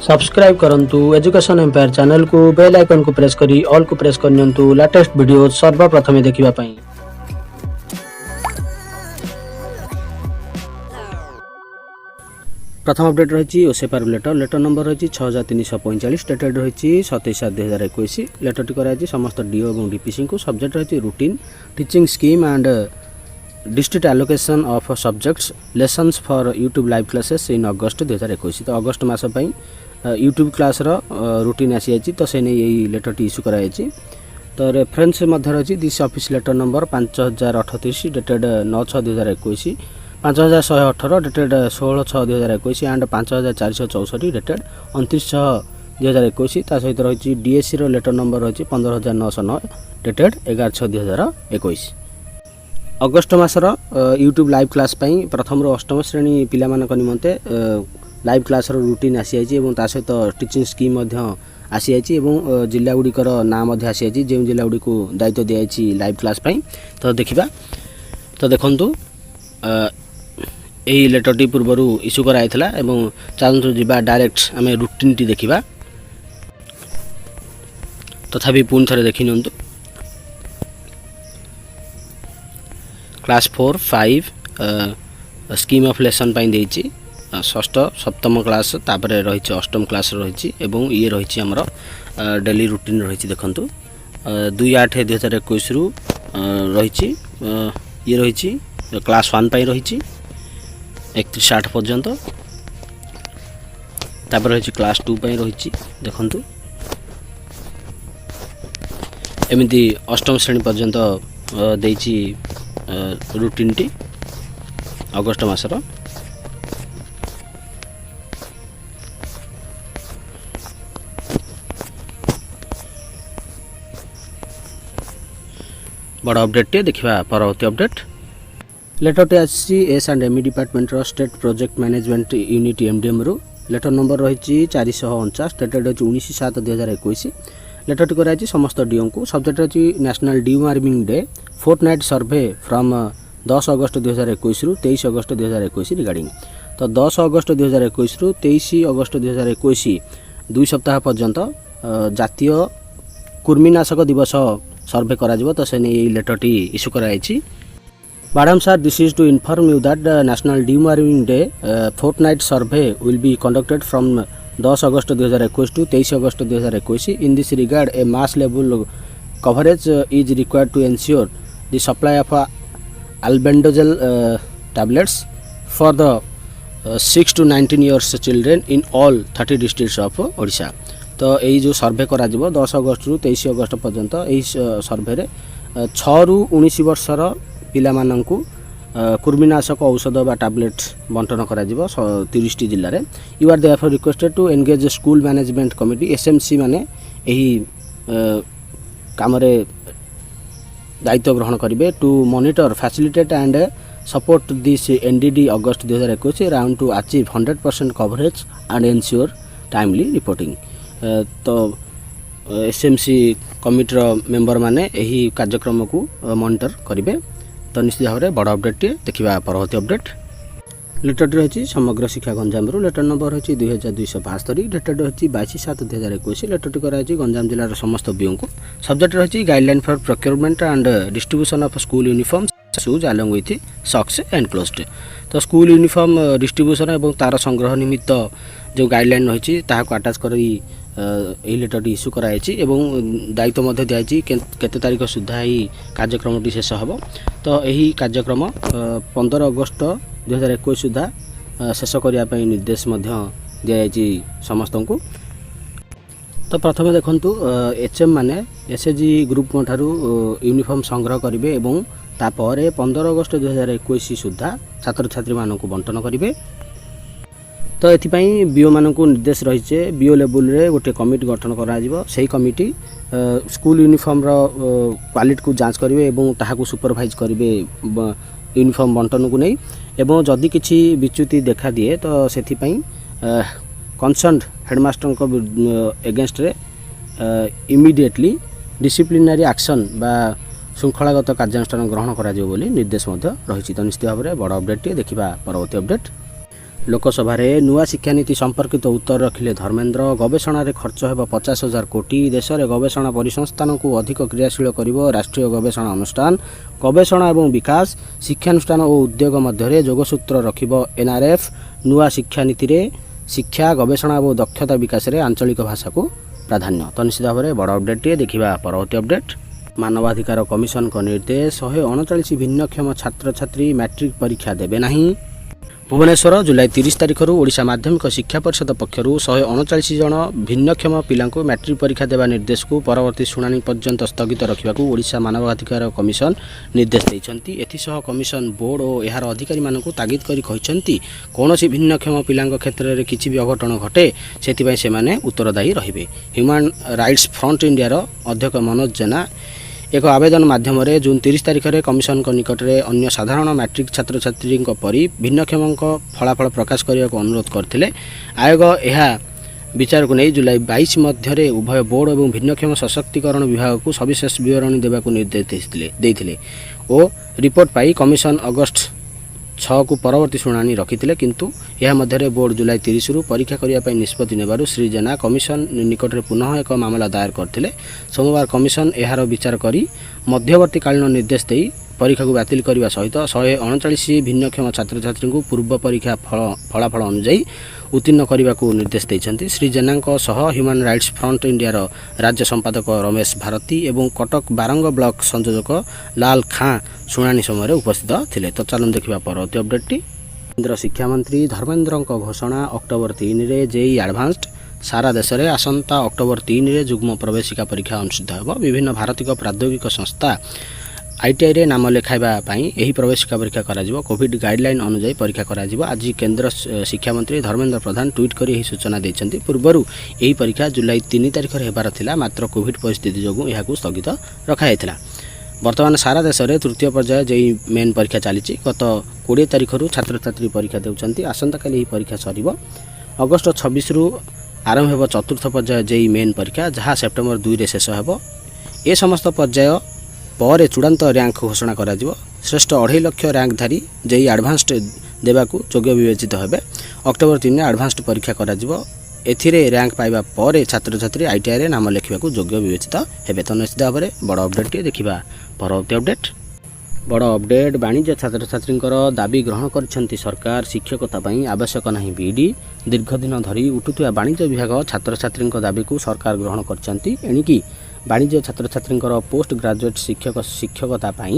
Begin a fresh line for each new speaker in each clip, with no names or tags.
Subscribe करंतु education empire channel को bell icon को प्रेस करी ऑल को प्रेस करनियंतु लेटेस्ट वीडियो सर्वप्रथमे देखिबा पई। प्रथम अपडेट रही ओसेपार लेटर नंबर रही 6345 डेटेड रही 27/7/2021। लेटर टी कराई समस्त डीओ और डीपीसी को। सब्जेक्ट रही routine teaching scheme and district allocation of subjects lessons for YouTube live classes in August 2021। तो अगस्त मास यूट्यूब क्लास रूटीन आसी जाइए, तो से नहीं लेटर टी इश्यू कराई। तो रेफरेंस रही this office letter number 5038 dated 9/6/2021, 5118 dated 16/6/2021 and 5464 dated 29/6/2021। ता सहित रही डीएससी लेटर नंबर रही 15909 डेटेड 11/6/2021। अगस्त मासर यूट्यूब लाइव क्लास पई प्रथम अष्टम श्रेणी पिला मानक निमंते लाइव क्लास रूटीन आसी जाइए, सहित टीचिंग स्कीम आसी जाइए, जिला गुड़िकर नाम आसी जाइए जो जिला गुड़ी को दायित्व दिखाई लाइव क्लास पई। तो देखा तो देखु यही लेटर टी पूर्वर इश्यू कराई चलतु जा डायरेक्ट आम रूटीन टी देखा। तथापि पुणी थे देखी नि क्लास 4 5 स्कीम ऑफ लेसन देती षष्ठ सप्तम क्लास तापर रही अष्टम क्लास रही ये रही आमर डेली रूटीन रही। देखु 2/8/2021 रु रही ये रही क्लास 1 रही 31/8 पर्यंत। तापर रही क्लास 2 रही देखु एमती अष्टम श्रेणी पर्यंत देती रूटीन टी अगस्त मासर। बड़ अपडेट टे देखा परवर्ती अपडेट। लेटर टे आसी S and M department state project management unit MDM रु। लेटर नंबर रही 449 डेटेड 19/7/2021। लेटर टी कराई समस्त डीओ को। सब्जेक्ट रही national deworming day fortnight survey from 10 August 2021 रु 23 अगस्त 2021 रिगार्डिंग। तो 10 अगस्त 2021 रु 23 अगस्त 2021 2 सप्ताह पर्यंत जातीय कुर्मीनाशक दिवस सर्वे करा। तो से नहीं लेटर टी इश्यू कराई। Madam sir, this is to inform you that national deworming day fortnight survey will be conducted from 10 August 2021 to 23 August 2021। In this regard a mass level coverage is required to ensure the supply of albendazole tablets for the 6 to 19 years children in all 30 districts of Odisha। तो यही जो सर्वे करा 10 अगस्त रु 23 अगस्त पर्यंत यही सर्वे रे 6 रु 19 वर्षर पिला माननकु कुर्मीनाशक औषध बा टैबलेट बंटन करा 30 जिल्ला रे। You are therefore requested to engage school management committee SMC माने यही काम दायित्व ग्रहण करेंगे to monitor facilitate and support this NDD August 2021 round to achieve 100% coverage and ensure timely reporting. तो एसएमसी कमिटर मेंबर माने यही कार्यक्रम को मॉनिटर करेंगे। तो निश्चित भाव में बड़ अपडेट देखा परवर्ती अपडेट। लेटर रही समग्र शिक्षा गंजाम रु। लेटर नंबर रही 2272 डेटेड रही 22/7/2021। लेटर टी कराई गंजाम जिलार समस्त बीओ को। सब्जेक्ट रही guideline for procurement and distribution of school uniform shoes along with socks enclosed. तो स्कूल यूनिफॉर्म डिस्ट्रीब्यूशन और तार संग्रह निमित्त जो गाइडलाइन रही अटाच कर लेटर टी इश्यू कराई एवं दायित्व दिखाई केते तारीख सुधा ही कार्यक्रम टी शेष हम। तो यही कार्यक्रम 15 अगस्त 2021 सुधा शेष करने निर्देश दि समस्त को। तो प्रथम देखु एचएम माने एसएचजी ग्रुप ठारू यूनिफॉर्म संग्रह करेंगे और तापर 15 अगस्त 2021 सुधा छात्र छात्री मानक बंटन करेंगे। तो ये बीओ मानक निर्देश रही बीओ लेवल रे गोटे कमिटी गठन कर कमिटी स्कूल यूनिफॉर्म क्वालिटी को जांच करेंगे और ताकू सुपरवाइज करेंगे यूनिफॉर्म बंटन को नहीं। एवं जदि किसी विच्युति देखा दिए तो से कंसर्न हेडमास्टर को एगेंस्ट रे इमिडिएटली डिसिप्लिनरी एक्शन बा श्रृंखलागत कार्यानुष्ठान ग्रहण करा बोली निर्देश रही। तो निश्चित भाव में बड़ अपडेट देखा परवर्ती अपडेट। ଲୋକସଭାରେ ନୂଆ ଶିକ୍ଷାନୀତି ସମ୍ପର୍କିତ ଉତ୍ତର ରଖିଲେ ଧର୍ମେନ୍ଦ୍ର। ଗବେଷଣାରେ ଖର୍ଚ୍ଚ ହେବ 50,000 କୋଟି। ଦେଶରେ ଗବେଷଣା ପରିସଂସ୍ଥାନକୁ ଅଧିକ କ୍ରିୟାଶୀଳ କରିବ ରାଷ୍ଟ୍ରୀୟ ଗବେଷଣା ଅନୁଷ୍ଠାନ। ଗବେଷଣା ଏବଂ ବିକାଶ, ଶିକ୍ଷାନୁଷ୍ଠାନ ଓ ଉଦ୍ୟୋଗ ମଧ୍ୟରେ ଯୋଗସୂତ୍ର ରଖିବ ଏନ୍ଆର୍ଏଫ୍। ନୂଆ ଶିକ୍ଷାନୀତିରେ ଶିକ୍ଷା, ଗବେଷଣା ଏବଂ ଦକ୍ଷତା ବିକାଶରେ ଆଞ୍ଚଳିକ ଭାଷାକୁ ପ୍ରାଧାନ୍ୟ। ତ ନିଶ୍ଚିତ ଭାବରେ ବଡ଼ ଅପଡେଟ୍ଟିଏ। ଦେଖିବା ପରବର୍ତ୍ତୀ ଅପଡେଟ୍। ମାନବାଧିକାର କମିଶନଙ୍କ ନିର୍ଦ୍ଦେଶ, 139 ଭିନ୍ନକ୍ଷମ ଛାତ୍ରଛାତ୍ରୀ ମ୍ୟାଟ୍ରିକ୍ ପରୀକ୍ଷା ଦେବେ ନାହିଁ। ଭୁବନେଶ୍ୱର ଜୁଲାଇ 30 ତାରିଖରୁ ଓଡ଼ିଶା ମାଧ୍ୟମିକ ଶିକ୍ଷା ପରିଷଦ ପକ୍ଷରୁ 139 ଜଣ ଭିନ୍ନକ୍ଷମ ପିଲାଙ୍କୁ ମ୍ୟାଟ୍ରିକ୍ ପରୀକ୍ଷା ଦେବା ନିର୍ଦ୍ଦେଶକୁ ପରବର୍ତ୍ତୀ ଶୁଣାଣି ପର୍ଯ୍ୟନ୍ତ ସ୍ଥଗିତ ରଖିବାକୁ ଓଡ଼ିଶା ମାନବାଧିକାର କମିଶନ ନିର୍ଦ୍ଦେଶ ଦେଇଛନ୍ତି। ଏଥିସହ କମିଶନ ବୋର୍ଡ ଓ ଏହାର ଅଧିକାରୀମାନଙ୍କୁ ତାଗିଦ କରି କହିଛନ୍ତି, କୌଣସି ଭିନ୍ନକ୍ଷମ ପିଲାଙ୍କ କ୍ଷେତ୍ରରେ କିଛି ବି ଅଘଟଣ ଘଟେ ସେଥିପାଇଁ ସେମାନେ ଉତ୍ତରଦାୟୀ ରହିବେ। ହ୍ୟୁମାନ୍ ରାଇଟ୍ସ ଫ୍ରଣ୍ଟ ଇଣ୍ଡିଆର ଅଧ୍ୟକ୍ଷ ମନୋଜ ଜେନା ଏକ ଆବେଦନ ମାଧ୍ୟମରେ ଜୁନ୍ 30 ତାରିଖରେ କମିଶନଙ୍କ ନିକଟରେ ଅନ୍ୟ ସାଧାରଣ ମ୍ୟାଟ୍ରିକ୍ ଛାତ୍ରଛାତ୍ରୀଙ୍କ ପରି ଭିନ୍ନକ୍ଷମଙ୍କ ଫଳାଫଳ ପ୍ରକାଶ କରିବାକୁ ଅନୁରୋଧ କରିଥିଲେ। ଆୟୋଗ ଏହା ବିଚାରକୁ ନେଇ ଜୁଲାଇ 22 ମଧ୍ୟରେ ଉଭୟ ବୋର୍ଡ ଏବଂ ଭିନ୍ନକ୍ଷମ ସଶକ୍ତିକରଣ ବିଭାଗକୁ ସବିଶେଷ ବିବରଣୀ ଦେବାକୁ ନିର୍ଦ୍ଦେଶ ଦେଇଥିଲେ ଓ ରିପୋର୍ଟ ପାଇ କମିଶନ ଅଗଷ୍ଟ 6କୁ ପରବର୍ତ୍ତୀ ଶୁଣାଣି ରଖିଥିଲେ। କିନ୍ତୁ ଏହା ମଧ୍ୟରେ ବୋର୍ଡ ଜୁଲାଇ 30ରୁ ପରୀକ୍ଷା କରିବା ପାଇଁ ନିଷ୍ପତ୍ତି ନେବାରୁ ଶ୍ରୀ ଜେନା କମିଶନ ନିକଟରେ ପୁନଃ ଏକ ମାମଲା ଦାୟର କରିଥିଲେ। ସୋମବାର କମିଶନ ଏହାର ବିଚାର କରି ମଧ୍ୟବର୍ତ୍ତୀକାଳୀନ ନିର୍ଦ୍ଦେଶ ଦେଇ ପରୀକ୍ଷାକୁ ବାତିଲ କରିବା ସହିତ 139 ଭିନ୍ନକ୍ଷମ ଛାତ୍ରଛାତ୍ରୀଙ୍କୁ ପୂର୍ବ ପରୀକ୍ଷା ଫଳାଫଳ ଅନୁଯାୟୀ ଉତ୍ତୀର୍ଣ୍ଣ କରିବାକୁ ନିର୍ଦ୍ଦେଶ ଦେଇଛନ୍ତି। ଶ୍ରୀ ଜେନାଙ୍କ ସହ ହ୍ୟୁମାନ୍ ରାଇଟ୍ସ ଫ୍ରଣ୍ଟ ଇଣ୍ଡିଆର ରାଜ୍ୟ ସମ୍ପାଦକ ରମେଶ ଭାରତୀ ଏବଂ କଟକ ବାରଙ୍ଗ ବ୍ଲକ ସଂଯୋଜକ ଲାଲ ଖାଁ ଶୁଣାଣି ସମୟରେ ଉପସ୍ଥିତ ଥିଲେ। ତ ଚାଲନ୍ତୁ ଦେଖିବା ପରବର୍ତ୍ତୀ ଅପଡେଟ୍ଟି। କେନ୍ଦ୍ର ଶିକ୍ଷାମନ୍ତ୍ରୀ ଧର୍ମେନ୍ଦ୍ରଙ୍କ ଘୋଷଣା, ଅକ୍ଟୋବର 3ରେ ଜେଇଇ ଆଡଭାନ୍ସଡ୍। ସାରା ଦେଶରେ ଆସନ୍ତା ଅକ୍ଟୋବର 3ରେ ଯୁଗ୍ମ ପ୍ରବେଶିକା ପରୀକ୍ଷା ଅନୁଷ୍ଠିତ ହେବ। ବିଭିନ୍ନ ଭାରତୀୟ ପ୍ରାଦ୍ୟୋଗିକ ସଂସ୍ଥା ITIରେ ନାମ ଲେଖାଇବା ପାଇଁ ଏହି ପ୍ରବେଶିକା ପରୀକ୍ଷା କରାଯିବ। କୋଭିଡ୍ ଗାଇଡଲାଇନ୍ ଅନୁଯାୟୀ ପରୀକ୍ଷା କରାଯିବ। ଆଜି କେନ୍ଦ୍ର ଶିକ୍ଷାମନ୍ତ୍ରୀ ଧର୍ମେନ୍ଦ୍ର ପ୍ରଧାନ ଟ୍ୱିଟ୍ କରି ଏହି ସୂଚନା ଦେଇଛନ୍ତି। ପୂର୍ବରୁ ଏହି ପରୀକ୍ଷା ଜୁଲାଇ 3 ତାରିଖରେ ହେବାର ଥିଲା, ମାତ୍ର କୋଭିଡ୍ ପରିସ୍ଥିତି ଯୋଗୁଁ ଏହାକୁ ସ୍ଥଗିତ ରଖାଯାଇଥିଲା। ବର୍ତ୍ତମାନ ସାରା ଦେଶରେ ତୃତୀୟ ପର୍ଯ୍ୟାୟ ଜେଇଇ ମେନ୍ ପରୀକ୍ଷା ଚାଲିଛି। ଗତ 20 ତାରିଖରୁ ଛାତ୍ରଛାତ୍ରୀ ପରୀକ୍ଷା ଦେଉଛନ୍ତି। ଆସନ୍ତାକାଲି ଏହି ପରୀକ୍ଷା ସରିବ। ଅଗଷ୍ଟ 26ରୁ ଆରମ୍ଭ ହେବ ଚତୁର୍ଥ ପର୍ଯ୍ୟାୟ ଜେଇଇ ମେନ୍ ପରୀକ୍ଷା, ଯାହା ସେପ୍ଟେମ୍ବର 2ରେ ଶେଷ ହେବ। ଏ ସମସ୍ତ ପର୍ଯ୍ୟାୟ ପରେ ଚୂଡ଼ାନ୍ତ ର୍ୟାଙ୍କ ଘୋଷଣା କରାଯିବ। ଶ୍ରେଷ୍ଠ 2.5 ଲକ୍ଷ ର୍ୟାଙ୍କଧାରୀ ଜେଇଇ ଆଡଭାନ୍ସଡ୍ ଦେବାକୁ ଯୋଗ୍ୟ ବିବେଚିତ ହେବେ। ଅକ୍ଟୋବର 3ରେ ଆଡଭାନ୍ସଡ୍ ପରୀକ୍ଷା କରାଯିବ। ଏଥିରେ ର୍ୟାଙ୍କ ପାଇବା ପରେ ଛାତ୍ରଛାତ୍ରୀ ITIରେ ନାମ ଲେଖିବାକୁ ଯୋଗ୍ୟ ବିବେଚିତ ହେବେ। ତ ନିଶ୍ଚିତ ଭାବରେ ବଡ଼ ଅପଡେଟ୍ଟିଏ। ଦେଖିବା ପରବର୍ତ୍ତୀ ଅପଡେଟ୍। ବଡ଼ ଅପଡେଟ୍। ବାଣିଜ୍ୟ ଛାତ୍ରଛାତ୍ରୀଙ୍କର ଦାବି ଗ୍ରହଣ କରିଛନ୍ତି ସରକାର। ଶିକ୍ଷକତା ପାଇଁ ଆବଶ୍ୟକ ନାହିଁ ବିଇଡି। ଦୀର୍ଘଦିନ ଧରି ଉଠୁଥିବା ବାଣିଜ୍ୟ ବିଭାଗ ଛାତ୍ରଛାତ୍ରୀଙ୍କ ଦାବିକୁ ସରକାର ଗ୍ରହଣ କରିଛନ୍ତି। ଏଣିକି ବାଣିଜ୍ୟ ଛାତ୍ରଛାତ୍ରୀଙ୍କର ପୋଷ୍ଟ ଗ୍ରାଜୁଏଟ୍ ଶିକ୍ଷକତା ପାଇଁ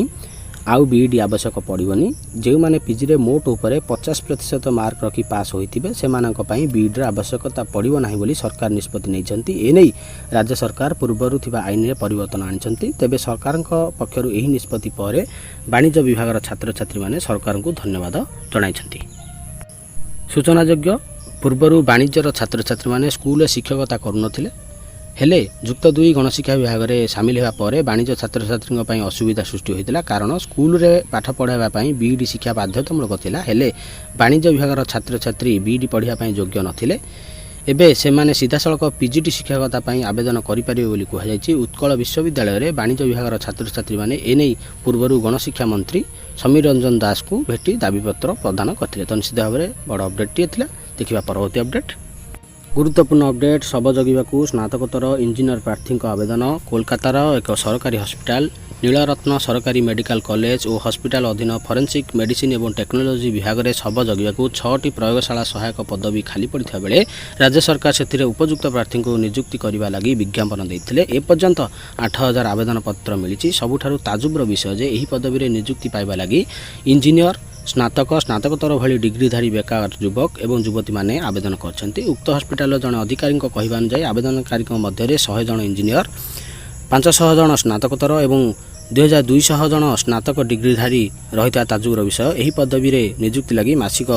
ଆଉ ବିଇଡି ଆବଶ୍ୟକ ପଡ଼ିବନି। ଯେଉଁମାନେ ପିଜିରେ ମୋଟ ଉପରେ 50% ମାର୍କ ରଖି ପାସ୍ ହୋଇଥିବେ ସେମାନଙ୍କ ପାଇଁ ବିଇଡିର ଆବଶ୍ୟକତା ପଡ଼ିବ ନାହିଁ ବୋଲି ସରକାର ନିଷ୍ପତ୍ତି ନେଇଛନ୍ତି। ଏନେଇ ରାଜ୍ୟ ସରକାର ପୂର୍ବରୁ ଥିବା ଆଇନରେ ପରିବର୍ତ୍ତନ ଆଣିଛନ୍ତି। ତେବେ ସରକାରଙ୍କ ପକ୍ଷରୁ ଏହି ନିଷ୍ପତ୍ତି ପରେ ବାଣିଜ୍ୟ ବିଭାଗର ଛାତ୍ରଛାତ୍ରୀମାନେ ସରକାରଙ୍କୁ ଧନ୍ୟବାଦ ଜଣାଇଛନ୍ତି। ସୂଚନାଯୋଗ୍ୟ, ପୂର୍ବରୁ ବାଣିଜ୍ୟର ଛାତ୍ରଛାତ୍ରୀମାନେ ସ୍କୁଲରେ ଶିକ୍ଷକତା କରୁନଥିଲେ। ହେଲେ ଯୁକ୍ତ 2 ଗଣଶିକ୍ଷା ବିଭାଗରେ ସାମିଲ ହେବା ପରେ ବାଣିଜ୍ୟ ଛାତ୍ରଛାତ୍ରୀଙ୍କ ପାଇଁ ଅସୁବିଧା ସୃଷ୍ଟି ହୋଇଥିଲା। କାରଣ ସ୍କୁଲରେ ପାଠ ପଢ଼ାଇବା ପାଇଁ ବିଇଡି ଶିକ୍ଷା ବାଧ୍ୟତାମୂଳକ ଥିଲା। ହେଲେ ବାଣିଜ୍ୟ ବିଭାଗର ଛାତ୍ରଛାତ୍ରୀ ବିଇଡି ପଢ଼ିବା ପାଇଁ ଯୋଗ୍ୟ ନଥିଲେ। ଏବେ ସେମାନେ ସିଧାସଳଖ ପିଜିଟି ଶିକ୍ଷକତା ପାଇଁ ଆବେଦନ କରିପାରିବେ ବୋଲି କୁହାଯାଇଛି। ଉତ୍କଳ ବିଶ୍ୱବିଦ୍ୟାଳୟରେ ବାଣିଜ୍ୟ ବିଭାଗର ଛାତ୍ରଛାତ୍ରୀମାନେ ଏନେଇ ପୂର୍ବରୁ ଗଣଶିକ୍ଷା ମନ୍ତ୍ରୀ ସମୀର ରଞ୍ଜନ ଦାସଙ୍କୁ ଭେଟି ଦାବିପତ୍ର ପ୍ରଦାନ କରିଥିଲେ। ତ ନିଶ୍ଚିତ ଭାବରେ ବଡ଼ ଅପଡେଟ୍ଟିଏ ଥିଲା। ଦେଖିବା ପରବର୍ତ୍ତୀ ଅପଡେଟ୍। ଗୁରୁତ୍ୱପୂର୍ଣ୍ଣ ଅପଡେଟ୍। ଶବ ଜଗିବାକୁ ସ୍ନାତକୋତ୍ତର ଇଞ୍ଜିନିୟର ପ୍ରାର୍ଥୀଙ୍କ ଆବେଦନ। କୋଲକାତାର ଏକ ସରକାରୀ ହସ୍ପିଟାଲ ନୀଳରତ୍ନ ସରକାରୀ ମେଡିକାଲ କଲେଜ ଓ ହସ୍ପିଟାଲ ଅଧୀନ ଫରେନ୍ସିକ୍ ମେଡିସିନ ଏବଂ ଟେକ୍ନୋଲୋଜି ବିଭାଗରେ ଶବ ଜଗିବାକୁ 6ଟି ପ୍ରୟୋଗଶାଳା ସହାୟକ ପଦବୀ ଖାଲି ପଡ଼ିଥିବା ବେଳେ ରାଜ୍ୟ ସରକାର ସେଥିରେ ଉପଯୁକ୍ତ ପ୍ରାର୍ଥୀଙ୍କୁ ନିଯୁକ୍ତି କରିବା ଲାଗି ବିଜ୍ଞାପନ ଦେଇଥିଲେ। ଏପର୍ଯ୍ୟନ୍ତ 8,000 ଆବେଦନ ପତ୍ର ମିଳିଛି। ସବୁଠାରୁ ତାଜୁବର ବିଷୟ ଯେ ଏହି ପଦବୀରେ ନିଯୁକ୍ତି ପାଇବା ଲାଗି ଇଞ୍ଜିନିୟର, ସ୍ନାତକୋତ୍ତର ଭଳି ଡିଗ୍ରୀଧାରୀ ବେକାର ଯୁବକ ଏବଂ ଯୁବତୀମାନେ ଆବେଦନ କରିଛନ୍ତି। ଉକ୍ତ ହସ୍ପିଟାଲର ଜଣେ ଅଧିକାରୀଙ୍କ କହିବା ଅନୁଯାୟୀ ଆବେଦନକାରୀଙ୍କ ମଧ୍ୟରେ 100 ଜଣ ଇଞ୍ଜିନିୟର, 500 ଜଣ ସ୍ନାତକୋତ୍ତର ଏବଂ 2,200 ଜଣ ସ୍ନାତକ ଡିଗ୍ରୀଧାରୀ ରହିଥିବା ତାଜୁବର ବିଷୟ। ଏହି ପଦବୀରେ ନିଯୁକ୍ତି ଲାଗି ମାସିକ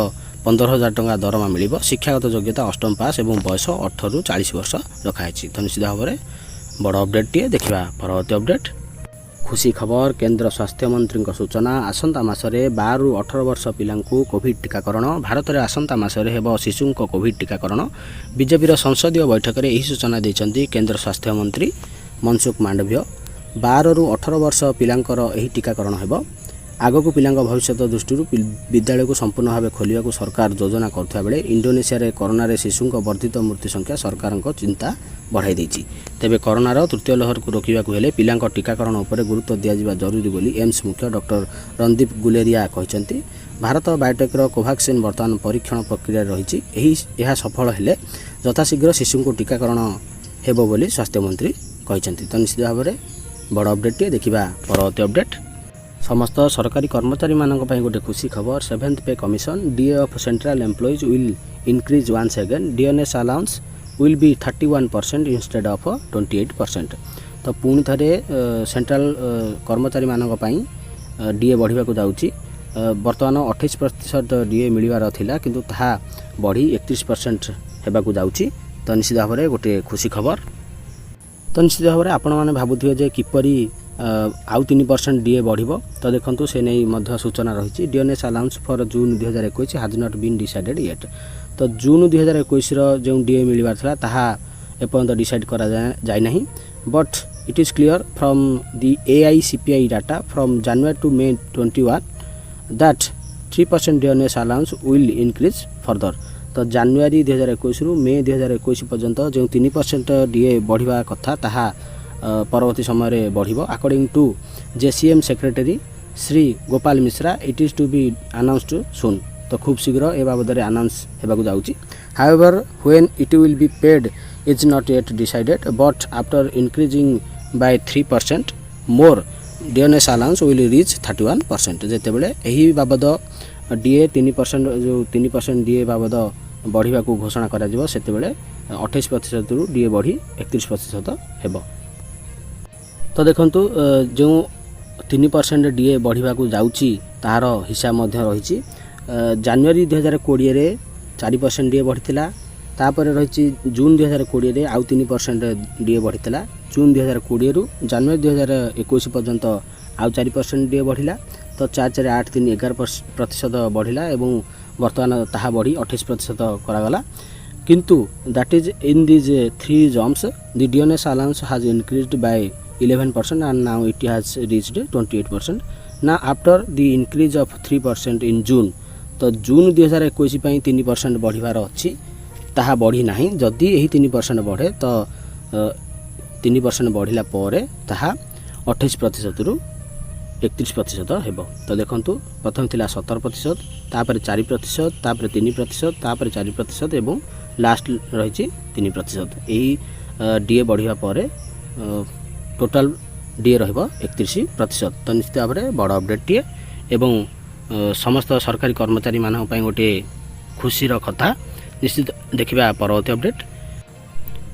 15,000 ଟଙ୍କା ଦରମା ମିଳିବ। ଶିକ୍ଷାଗତ ଯୋଗ୍ୟତା 8ମ ପାସ୍ ଏବଂ ବୟସ 18ରୁ 40 ବର୍ଷ ରଖାଯାଇଛି। ତ ନିଶ୍ଚିତ ଭାବରେ ବଡ଼ ଅପଡେଟ୍ଟିଏ। ଦେଖିବା ପରବର୍ତ୍ତୀ ଅପଡେଟ୍। ଖୁସି ଖବର। କେନ୍ଦ୍ର ସ୍ୱାସ୍ଥ୍ୟମନ୍ତ୍ରୀଙ୍କ ସୂଚନା, ଆସନ୍ତା ମାସରେ 12ରୁ 18 ବର୍ଷ ପିଲାଙ୍କୁ କୋଭିଡ୍ ଟିକାକରଣ। ଭାରତରେ ଆସନ୍ତା ମାସରେ ହେବ ଶିଶୁଙ୍କ କୋଭିଡ୍ ଟିକାକରଣ। ବିଜେପିର ସଂସଦୀୟ ବୈଠକରେ ଏହି ସୂଚନା ଦେଇଛନ୍ତି କେନ୍ଦ୍ର ସ୍ୱାସ୍ଥ୍ୟମନ୍ତ୍ରୀ ମନସୁଖ ମାଣ୍ଡଭ୍ୟ। 12ରୁ 18 ବର୍ଷ ପିଲାଙ୍କର ଏହି ଟିକାକରଣ ହେବ। आगक पिला भविष्य दृष्टि विद्यालय को संपूर्ण भाव खोलने सरकार योजना करुवा बेले इंडोनेशिया कोरोना शिशु वर्धित मृत्यु संख्या सरकार चिंता बढ़ाई देछि। तेबे कोरोनार तृतीय लहर को रोकने हेले पिला टीकाकरण उपर गुरुत्व दिया जरूरी बोली एम्स मुख्य डॉक्टर रणदीप गुलेरिया कहते। भारत बायोटेक्र कोभाक्सिन बर्तमान परीक्षण प्रक्रिया रही सफल हेले यथाशीघ्र शिशु को टीकाकरण हेबो बोली स्वास्थ्य मंत्री कहते। तो निश्चित भाव में बड़ अपडेट देखा परवर्ती अपडेट। समस्त सरकारी कर्मचारी मानक पई गोटे खुशी खबर 7th pay commission DA of central employees will increase once again dearness allowance will be 31% instead of 28%। तो पुणी थे सेंट्रल कर्मचारी मानक पई डीए बढ़िया को जाउची। वर्तमान 28% डीए मिलवार थिला किंतु ताहा बढ़ी 31% हेबाकू जाउची। तो निश्चित भाव में गोटे खुशी खबर। तो निश्चित भाव में आपण मैंने भावुथिबे जे किपरि आउ 3% डीए बढ़िबो। तो देखंतु से नहीं मध्य सूचना रही dearness allowance for June 2021 has not been decided yet. तो जून 2021 जो डीए मिलवार था ताहा एपर्यंत डिसाइड करा जाय नहीं। But it is clear from the AICPI data from January to May 21 that 3% dearness allowance will increase further. तो जनवरी 2021 रु मे 2021 पर्यंत जो 3% डीए बढ़िबा कथा ताहा परवर्ती समय बढ़िबो। According to JCM secretary Shri Gopal Mishra it is to be announced soon. तो खूब शीघ्र ए बाबद अनाउंस हेबाकू जाउची। However when it will be paid is not yet decided but after increasing by 3% more DNS allowance will reach 31%। जेतेबेले एही बाबद डीए 3% जो 3% डीए बाबद बढ़िबा को घोषणा करा जिवो सेतेबेले 28% रु डीए बढ़ी 31% हेबो। तो देखंतु जो 3% डीए बढ़िबा को जाउची तार हिसाब मध्य रही। जनवरी 2020 रे 4% डीए बढ़िथिला। तापर रही जून 2020 रे आउ 3% डीए बढ़िथिला। जून 2020 रु जनवरी 2021 पर्यंत आउ 4% डीए बढ़िला। तो 4 4 8 3 11% बढ़िला एवं वर्तमान ताहा बढ़ी 28% करागला। किंतु that is in these 3 jumps the dearness allowance has increased by 11% and now it has reached 28%. Now after the increase of 3% in June, तो जून 2021 पई 3% बढ़िबार अछि ताहा बढ़ी नाही। जदि एही 3% बढ़े तो 3% बढ़िला परे ताहा 28% रु 31% हेबो। तो देखंतु प्रथम थिला 17%, तापर 4%, तापर 3%, तापर 4% एवं लास्ट रहिछि 3%। एही डीए बढ़िबा परे टोटाल डीए रहिबो 31%। तो निश्चित भाव में बड़ अपडेट टीए एवं समस्त सरकारी कर्मचारी मानक पई गोटे खुशीर कथा। निश्चित देखिबा परवर्ती अपडेट।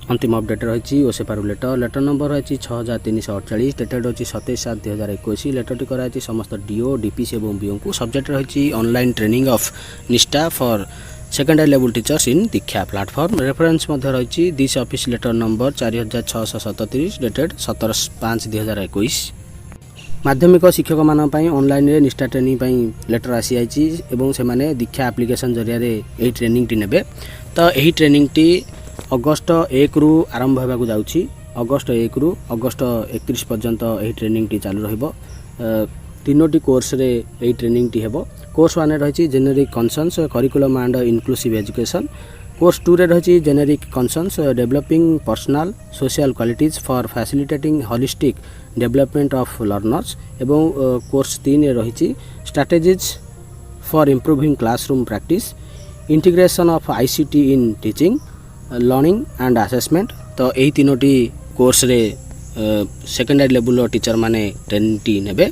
अंतिम अपडेट रही ओसेपारू लेटर नंबर रही 6348 डेटेड अच्छी 27/7/2021। लेटरटी कराई समस्त डीओ डीपीसी और बीओ को। सब्जेक्ट रही online training of Nishtha for secondary level teachers in Diksha platform. Reference रही this office letter number 4637 dated 17/5/2021। माध्यमिक शिक्षक मानक ऑनलाइन रे निष्ठा ट्रेनिंग लेटर आसी आइछि एवं से माने दीक्षा एप्लिकेशन जरिया यही ट्रेनिंग टी नेबे। तो यही ट्रेनिंग टी अगस्त 1 रु आरंभ होगा जाउछि। अगस्त 1 रु अगस्त 31 पर्यंत यही ट्रेनिंग टी चालू रहिबो। 3टी कोर्स रे यही ट्रेनिंग टी हेबो। कोर्स 1 रही generic concerns curriculum and inclusive education. Course 2 रे रही generic concerns developing personal social qualities for facilitating holistic development of learners. एवं कोर्स 3 रे रही strategies for improving classroom practice integration of ICT in teaching learning and assessment. तो यही 3टी course रे secondary level teacher माने training T नेबे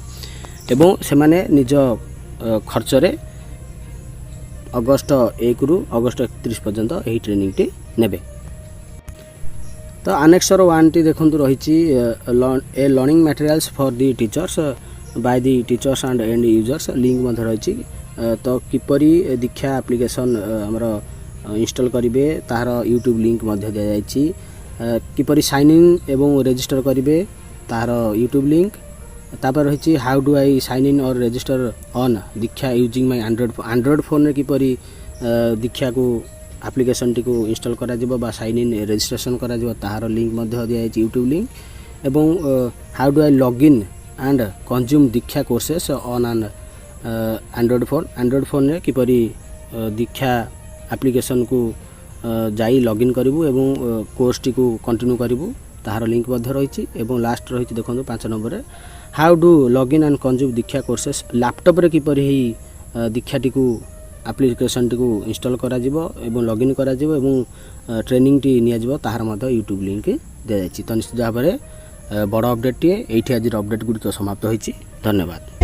एवं से माने निज खर्च रे अगस्त 1 रु अगस्त 31 पर्यंत यही ट्रेनिंग टी नेबे। तो अनेक्सर 1 टी देखंतु रही a learning materials for the teachers by the teachers and end users link मध्य रही। तो किपरि दीक्षा एप्लिकेशन हमर इंस्टॉल करिवे तार यूट्यूब लिंक मध्य दिया जाइछि। किपरि साइन इन एवं रजिस्टर करिवे तार यूट्यूब लिंक। तापर रही how do I sign in और register on Diksha using my Android phone रे किपरि दीक्षा को एप्लिकेशन टी को इंस्टॉल करा जिवो बा साइन इन रजिस्ट्रेशन करा जिवो तार लिंक मध्य दिया जाइछि यूट्यूब लिंक। एवं how do I log in and consume Diksha courses on an Android phone रे किपरि दीक्षा एप्लिकेशन को जाई लॉगिन करिवु एवं कोर्स टी को कंटिन्यू करिवु ताहार लिंक मध्ये रही एवं लास्ट रही देखो 5 नंबर रे how do login and consume Diksha courses laptop रे किपरि ही दीक्षा टी को एप्लिकेशन टी को इंस्टॉल करा जिवो एवं लॉगिन करा जिवो एवं ट्रेनिंग टी निया जिवो ताहार मध्ये यूट्यूब लिंक दे जायछि। तो निश्चित भाव में बड़ अपडेट टी एठी आज अपडेट गुडी तो समाप्त होईछि। धन्यवाद।